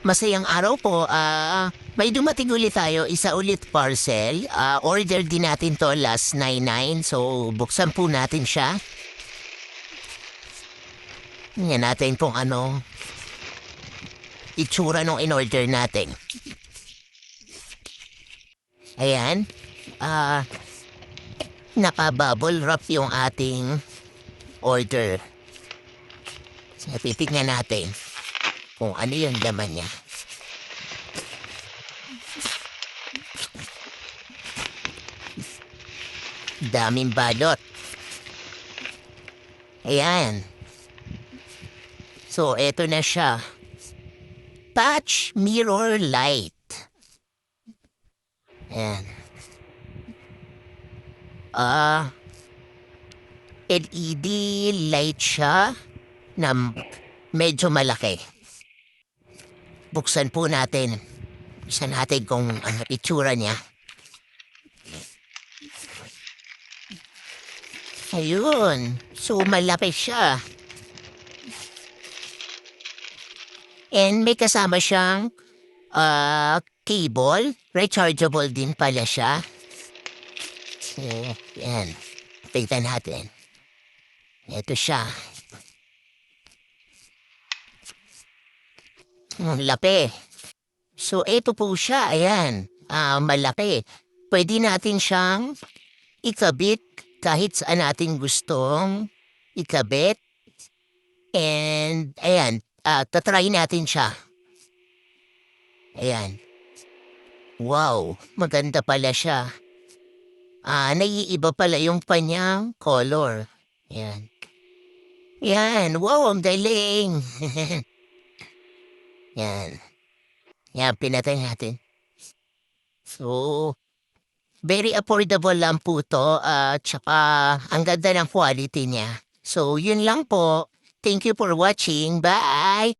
Masayang araw po. May dumating ulit tayo, isa ulit parcel. Order din natin to last 99. So, buksan po natin siya. Tingnan natin kung ano itsura nung in-order natin. Ayan. Naka-bubble wrap yung ating order. So, titignan natin kung ano yung laman niya. Daming balot. Ayan. So, eto na siya. Touch mirror light. Ayan. LED light siya na medyo malaki. Buksan po natin. Buksan natin kung ano itsura niya. Ayun. So, malaki siya. And may kasama siyang cable. Rechargeable din pala siya. So, yan. Tignan natin. Ito siya. Lapi. So, ito po siya. Ayan. Malaki. Pwede natin siyang ikabit kahit saan natin gustong ikabit. And, ayan. Tatry natin siya. Ayan. Wow. Maganda pala siya. Naiiba pala yung kanyang color. Ayan. Yan. Wow, ang galing. Yan. Yan, pinatay natin. So, very affordable lang po to. Tsaka, ang ganda ng quality niya. So, yun lang po. Thank you for watching. Bye!